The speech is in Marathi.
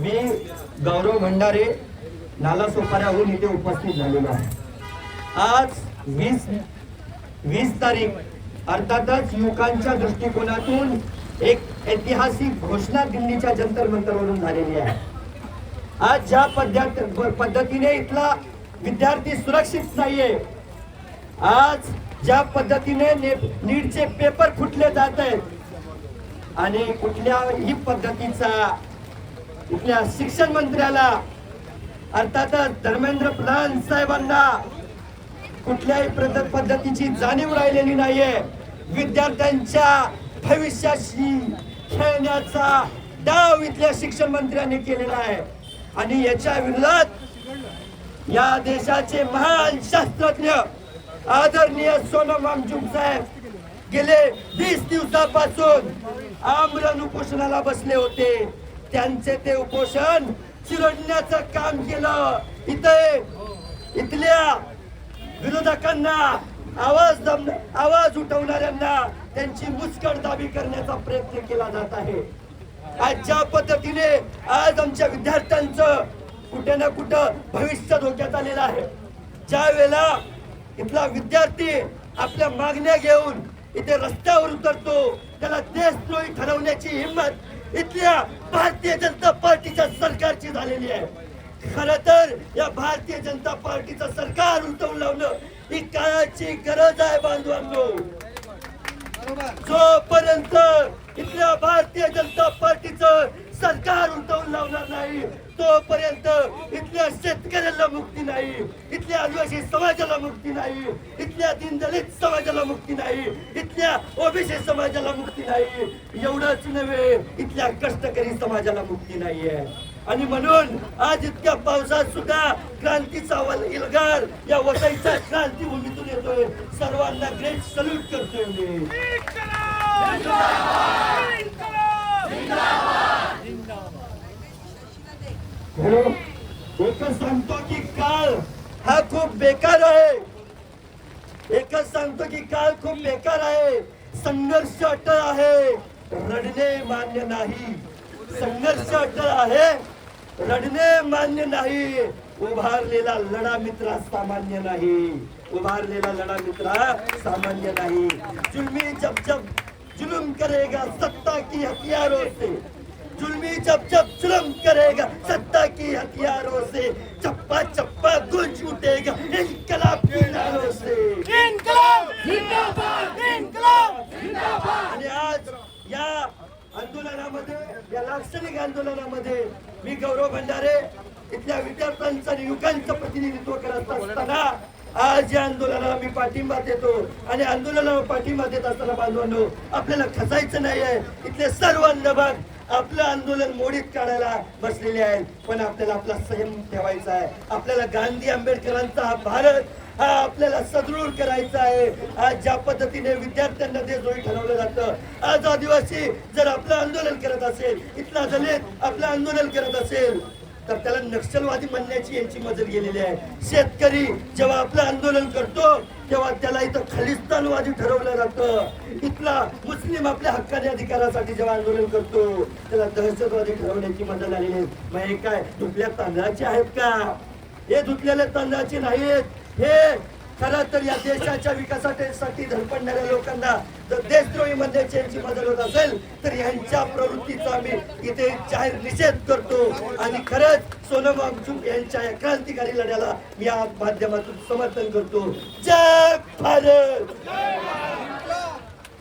मी गौरव भंडारे नालासोपाऱ्याहून इथे उपस्थित झालेलो आहे। आज 20 तारीख अर्थातच युवकांच्या दृष्टिकोनातून एक ऐतिहासिक घोषणा दिल्लीच्या जंतर मंतरवरून झालेली आहे। आज ज्या पद्धतीने इथला विद्यार्थी सुरक्षित नाहीये, आज ज्या पद्धतीने नीटचे पेपर फुटले जात आहेत आणि कुठल्याही पद्धतीचा इथल्या शिक्षण मंत्र्याला अर्थातच धर्मेंद्र प्रधान साहेबांना कुठल्याही पद्धतीची जाणीव राहिलेली नाहीये। विद्यार्थ्यांच्या भविष्याशी खेळण्याचा डाव इथल्या शिक्षण मंत्र्यांनी केलेला आहे आणि याच्या विरोधात या देशाचे महान शास्त्रज्ञ आदरणीय सोनम वांगचुक साहेब गेले 20 दिवसापासून आमरण उपोषणाला बसले होते। त्यांचे ते उपोषण चिरडण्याचं काम केलं। इथल्या विरोधकांना आवाज उठवणाऱ्यांना त्यांची मुस्कटदाबी करण्याचा प्रयत्न केला जात आहे। आज ज्या पद्धतीने आज आमच्या विद्यार्थ्यांचं कुठे ना कुठं भविष्य धोक्यात आलेलं आहे, ज्या वेळेला इथला विद्यार्थी आपल्या मागण्या घेऊन इथे रस्त्यावर उतरतो, त्याला देशद्रोही ठरवण्याची हिंमत इथल्या भारतीय जनता पार्टीच्या सरकारची झालेली आहे। खरं तर या भारतीय जनता पार्टीचं सरकार उलटवून लावणं ही काळाची गरज आहे बांधवांनो। जोपर्यंत इथल्या भारतीय जनता पार्टीचं सरकार उलटवून लावणार नाही तोपर्यंत इथल्या शेतकऱ्याला मुक्ती नाही, इथल्या आदिवासी समाजाला मुक्ती नाही, इथल्या दीनदलित समाजाला मुक्ती नाही, इथल्या ओबीसी समाजाला मुक्ती नाही। एवढंच नव्हे, इथल्या कष्टकरी समाजाला मुक्ती नाहीये। आणि म्हणून आज इतक्या पावसात सुद्धा क्रांतीचा इल्गार या वसईच्या क्रांतीभूमीतून येतोय। सर्वांना ग्रेट सल्यूट करतोय मी। एकच सांगतो की काळ हा खूप बेकार आहे, एकच सांगतो की काळ खूप बेकार आहे। संघर्ष अटळ आहे, रडणे मान्य नाही। संघर्ष अटळ आहे, रडणे मान्य नाही। उभारलेला लढा मित्रा सामान्य नाही, उभारलेला लढा मित्रा सामान्य नाही। जुल्मी जब जुल्म करेगा सत्ता की हथियारों से, जुल्मी जब जुल्म करेगा सत्ता की हथियारों से, चप्पा चप्पा गूंज उठेगा इनकलाब की नारों से। इनकलाब जिंदाबाद, इनकलाब जिंदाबाद। आणि आज या आंदोलनामध्ये, या लाक्षणिक आंदोलनामध्ये मी गौरव भंडारे इथल्या विद्यार्थ्यांचं आणि युवकांचं प्रतिनिधित्व करत असताना आज या आंदोलनाला मी पाठिंबा देतो। आणि आंदोलनाला पाठिंबा देत असताना बांधवांनो, आपल्याला खचायचं नाहीये। इथले सर्व बघ आपलं आंदोलन मोडीत काढायला बसलेले आहेत, पण आपल्याला आपला संयम ठेवायचा आहे। आपल्याला गांधी आंबेडकरांचा हा भारत हा आपल्याला सदृढ करायचा आहे। आज ज्या पद्धतीने विद्यार्थ्यांना देशद्रोही ठरवलं जातं, आज आदिवासी जर आपलं आंदोलन करत असेल, इथला दलित आपलं आंदोलन करत असेल तर त्याला नक्षलवादी म्हणण्याची यांची मजल गेलेली आहे। शेतकरी जेव्हा आपलं आंदोलन करतो तेव्हा त्याला इथं खलिस्तानवादी ठरवलं जातं। इथला मुस्लिम आपल्या हक्काने अधिकारासाठी जेव्हा आंदोलन करतो त्याला दहशतवादी ठरवण्याची मजल आलेली आहे। मग हे काय धुतल्या तांदळाचे आहेत का? हे धुतलेल्या तांदळाचे नाहीत। हे खरं तर या देशाच्या विकासासाठी धडपडणाऱ्या लोकांना जर देशद्रोही म्हणण्याची यांची मदत होत असेल तर यांच्या प्रवृत्तीचा आम्ही इथे जाहीर निषेध करतो। आणि खरंच सोनम वांगचुक यांच्या या क्रांतिकारी लढ्याला या माध्यमातून समर्थन करतो। जय भारत।